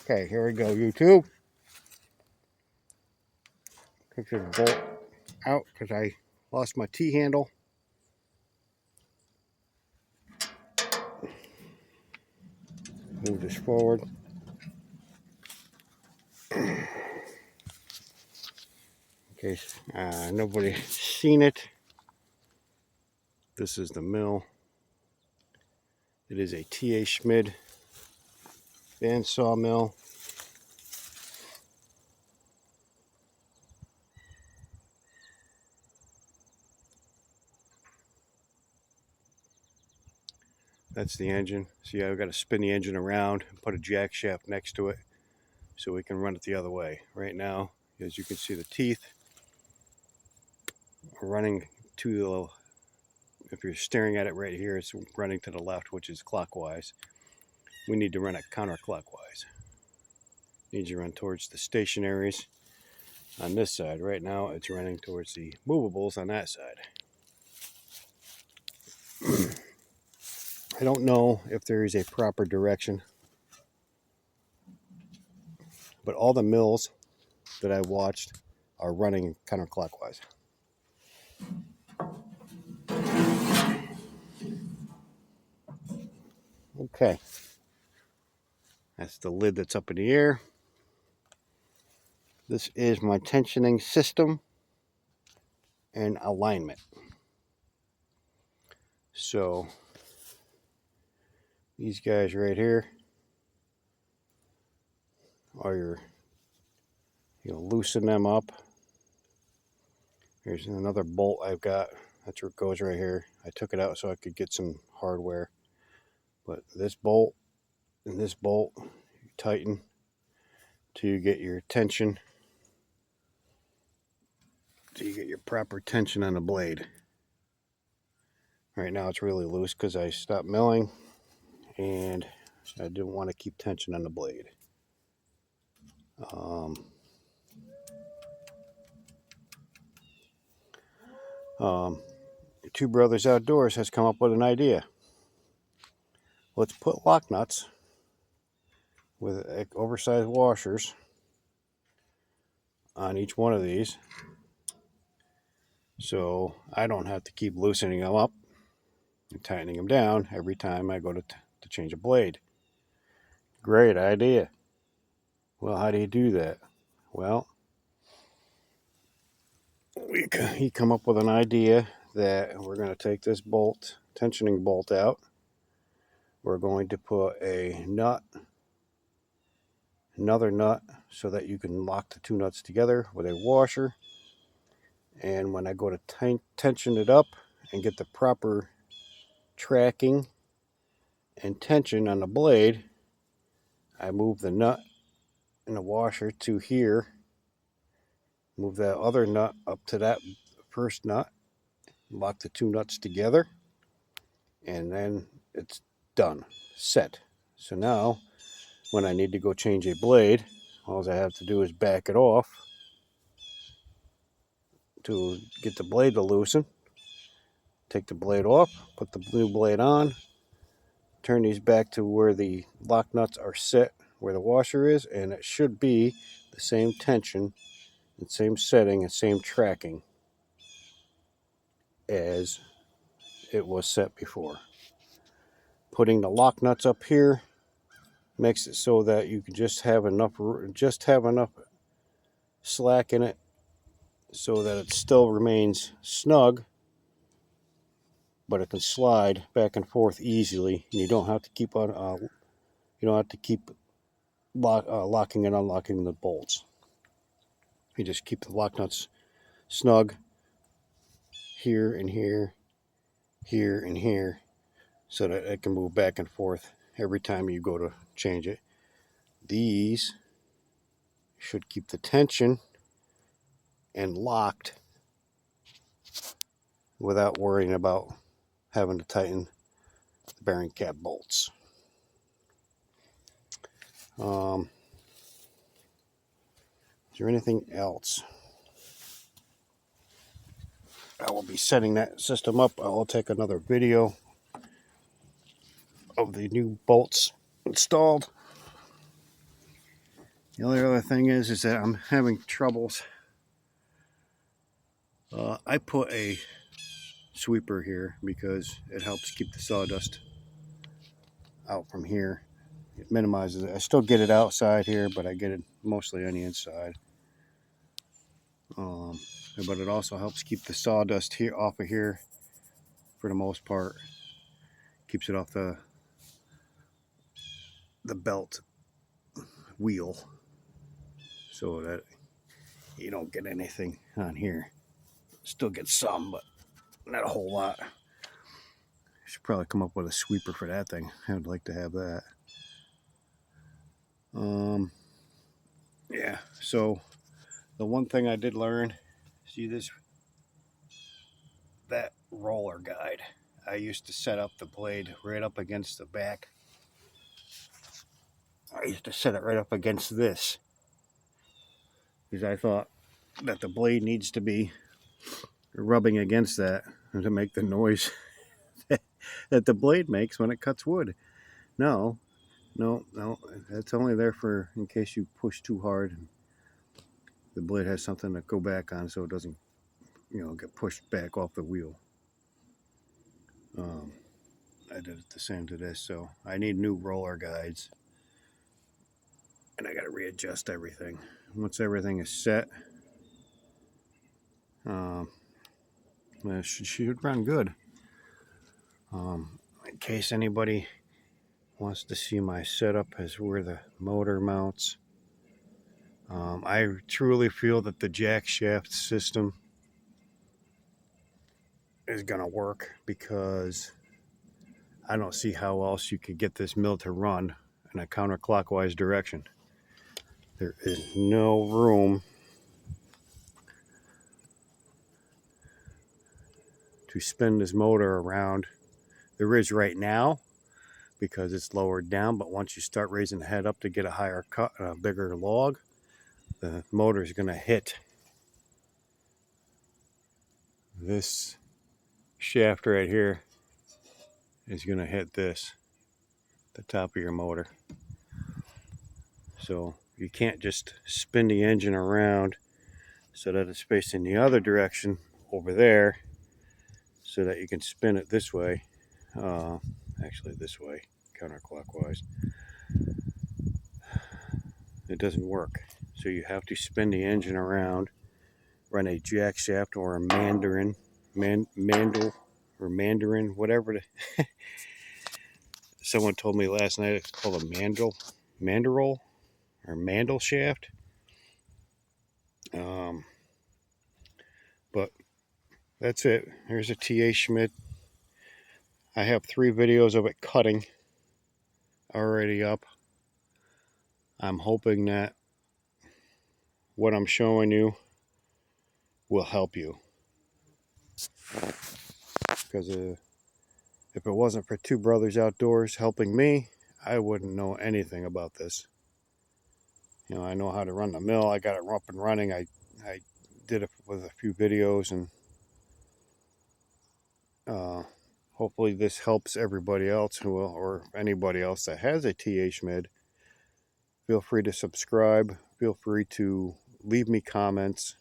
Okay, here we go, YouTube. Took this bolt out because I lost my T-handle. Move this forward. In case nobody's seen it, this is the mill. It is a T.A. Schmid bandsaw mill. That's the engine. See, I've got to spin the engine around and put a jack shaft next to it so we can run it the other way. Right now, as you can see, the teeth are running to the, if you're staring at it right here, it's running to the left, which is clockwise. We need to run it counterclockwise. Needs to run towards the stationaries on this side. Right now, it's running towards the movables on that side. I don't know if there is a proper direction, but all the mills that I watched are running counterclockwise. Okay, that's the lid that's up in the air. This is my tensioning system and alignment. So these guys right here are your, loosen them up. Here's another bolt I've got. That's where it goes right here. I took it out so I could get some hardware. But this bolt and this bolt, you tighten till you get your tension, till you get your proper tension on the blade. Right now it's really loose because I stopped milling and I didn't want to keep tension on the blade. Two Brothers Outdoors has come up with an idea. Let's put lock nuts with oversized washers on each one of these, so I don't have to keep loosening them up and tightening them down every time I go to change a blade. Great idea. Well, how do you do that? Well, he come up with an idea that we're going to take this bolt, tensioning bolt out. We're going to put a nut, another nut, so that you can lock the two nuts together with a washer. And when I go to tension it up and get the proper tracking and tension on the blade, I move the nut and the washer to here, move that other nut up to that first nut, lock the two nuts together, and then it's done, set. So now when I need to go change a blade, all I have to do is back it off to get the blade to loosen, take the blade off, put the new blade on, turn these back to where the lock nuts are set, where the washer is, and it should be the same tension and same setting and same tracking as it was set before. Putting the lock nuts up here makes it so that you can just have enough slack in it so that it still remains snug, but it can slide back and forth easily, and you don't have to keep on locking and unlocking the bolts. You just keep the lock nuts snug here and here, here and here, so that it can move back and forth every time you go to change it. These should keep the tension and locked without worrying about having to tighten the bearing cap bolts. Is there anything else? I will be setting that system up. I will take another video of the new bolts installed. The only other thing is that I'm having troubles. I put a sweeper here because it helps keep the sawdust out from here. It minimizes it. I still get it outside here, but I get it mostly on the inside. But it also helps keep the sawdust here off of here for the most part. Keeps it off the belt wheel so that you don't get anything on here. Still get some, but not a whole lot. Should probably come up with a sweeper for that thing. I'd like to have that. Yeah, so the one thing I did learn, see that roller guide. I used to set up the blade right up against the back. I used to set it right up against this because I thought that the blade needs to be rubbing against that to make the noise that the blade makes when it cuts wood. No, that's only there for in case you push too hard and the blade has something to go back on so it doesn't, get pushed back off the wheel. I did it the same to this, so I need new roller guides and I got to readjust everything. Once everything is set, it should run good. In case anybody wants to see my setup as where the motor mounts, I truly feel that the jack shaft system is going to work because I don't see how else you could get this mill to run in a counterclockwise direction. There is no room to spin this motor around. There is right now because it's lowered down, but once you start raising the head up to get a higher cut, a bigger log, the motor is going to hit this shaft right here is going to hit this, the top of your motor. So you can't just spin the engine around so that it's facing the other direction over there so that you can spin it this way. Actually this way, counterclockwise. It doesn't work. So you have to spin the engine around, run a jack shaft or a mandolin, whatever. Someone told me last night it's called a mandrel or mandel shaft. But that's it. Here's a TA Schmid. I have 3 videos of it cutting already up. I'm hoping that what I'm showing you will help you. Because if it wasn't for Two Brothers Outdoors helping me, I wouldn't know anything about this. I know how to run the mill. I got it up and running. I did it with a few videos, and hopefully this helps everybody else or anybody else that has a TA Schmid. Feel free to subscribe. Feel free to leave me comments.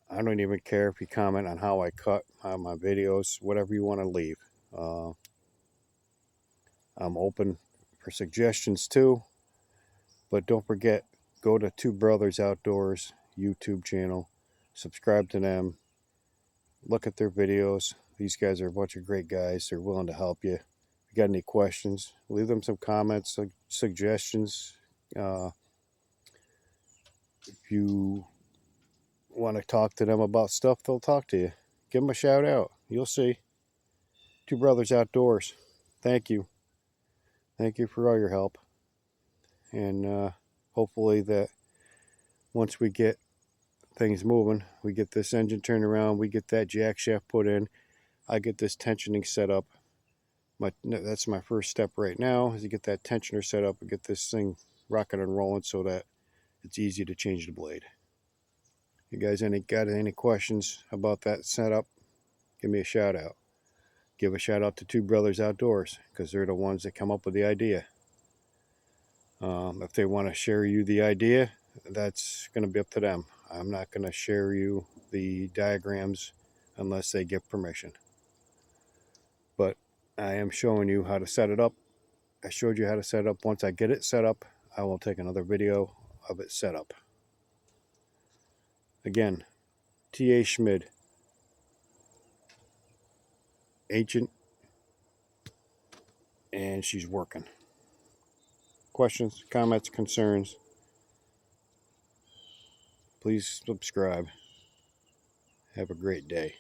I don't even care if you comment on how I cut my videos, whatever you want to leave. I'm open for suggestions too. But don't forget, go to Two Brothers Outdoors YouTube channel. Subscribe to them. Look at their videos. These guys are a bunch of great guys. They're willing to help you. If you got any questions, leave them some comments, suggestions. If you want to talk to them about stuff, they'll talk to you. Give them a shout out. You'll see. Two Brothers Outdoors. Thank you. Thank you for all your help. And hopefully that once we get things moving, we get this engine turned around, we get that jack shaft put in, I get this tensioning set up. That's my first step right now, is to get that tensioner set up and get this thing rocking and rolling so that it's easy to change the blade. You guys got any questions about that setup, give me a shout out. Give a shout out to Two Brothers Outdoors because they're the ones that come up with the idea. If they want to share you the idea, that's going to be up to them. I'm not going to share you the diagrams unless they give permission. But I am showing you how to set it up. I showed you how to set it up. Once I get it set up, I will take another video of it set up. Again, T.A. Schmid, Ancient, and she's working. Questions, comments, concerns, please subscribe. Have a great day.